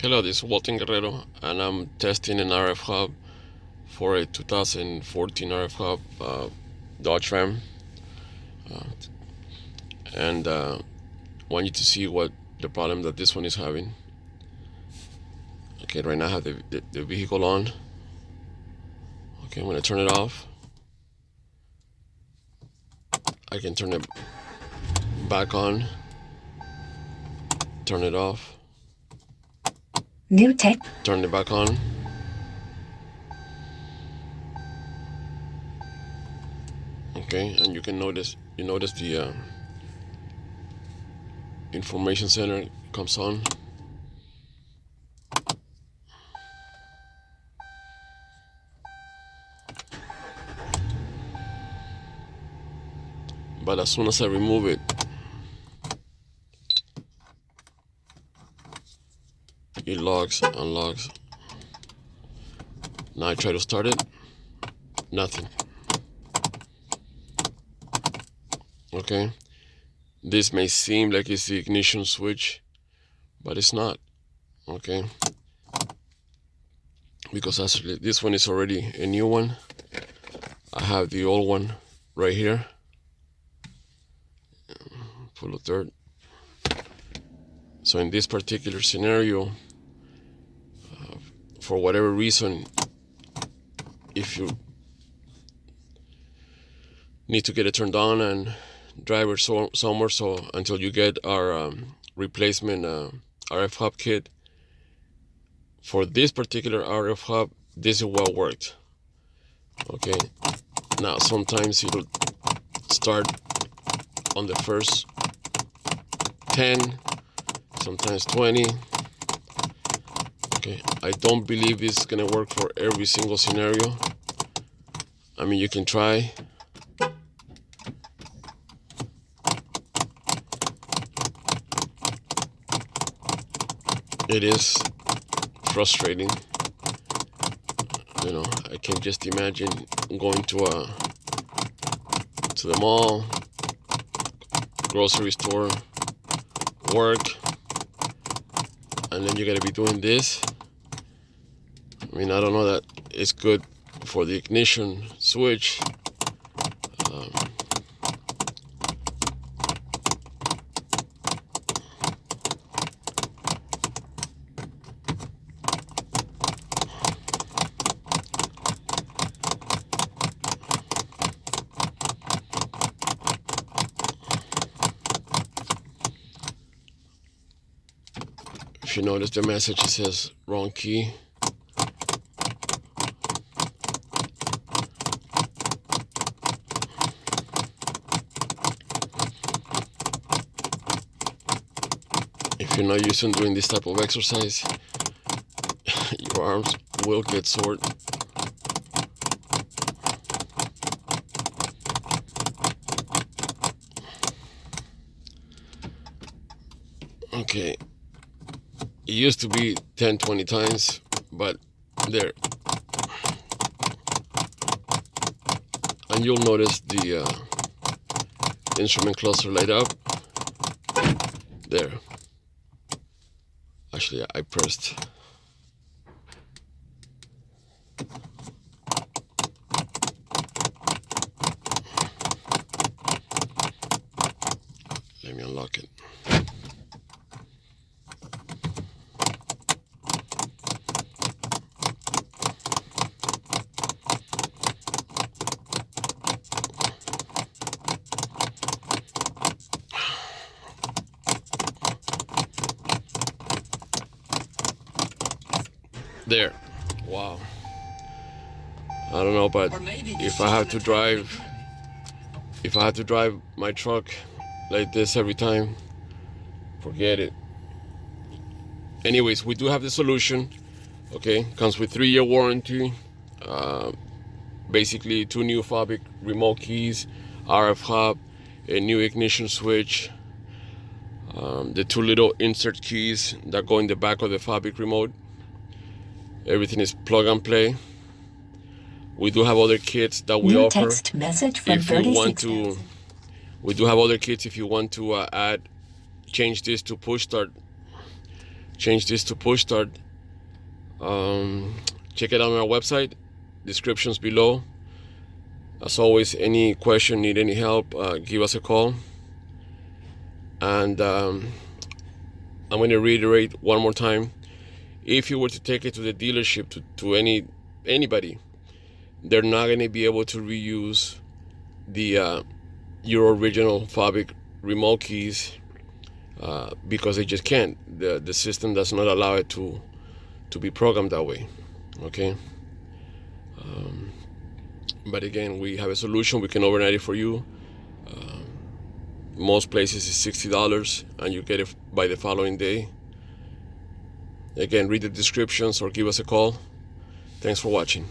Hello, this is Walton Guerrero, and I'm testing an RFhub for a 2014 RFhub Dodge Ram, uh, and want you to see what the problem that this one is having. Okay, right now I have the vehicle on. Okay, I'm gonna turn it off. I can turn it back on, turn it off, New tech. turn it back on. Okay, and you notice the information center comes on. But as soon as I remove it, it locks, unlocks. Now I try to start it, nothing. Okay, this may seem like it's the ignition switch, but it's not. Okay, because actually this one is already a new one. I have the old one right here, full of dirt. So in this particular scenario, for whatever reason, if you need to get it turned on and drive it somewhere, so until you get our replacement RFhub kit, for this particular RFhub, this is what worked. Okay, now sometimes it'll start on the first 10, sometimes 20. Okay, I don't believe this is gonna work for every single scenario. I mean, you can try. It is frustrating. You know, I can just imagine going to the mall, grocery store, work, and then you gotta be doing this. I mean, I don't know that it's good for the ignition switch. If you notice the message, it says wrong key. If you're not used to doing this type of exercise, your arms will get sore. Okay, it used to be 10-20 times, but there. And you'll notice the instrument cluster light up. There. Actually, I pressed. Let me unlock it. There. Wow. I don't know, but if I have to drive my truck like this every time, forget it. Anyways, we do have the solution. Okay, comes with 3-year warranty. Basically 2 new Fobik remote keys, RFhub, a new ignition switch, the 2 little insert keys that go in the back of the Fobik remote. Everything is plug and play. We do have other kits that we offer. Text message from If you want to, we do have other kits if you want to change this to push start. change this to push start. Check it out on our website, descriptions below. As always, any question, need any help, give us a call. And I'm going to reiterate one more time. If you were to take it to the dealership, to anybody, they're not going to be able to reuse the your original Fobik remote keys because they just can't. The system does not allow it to be programmed that way. Okay. But again, we have a solution. We can overnight it for you. Most places is $60 and you get it by the following day. Again, read the descriptions or give us a call. Thanks for watching.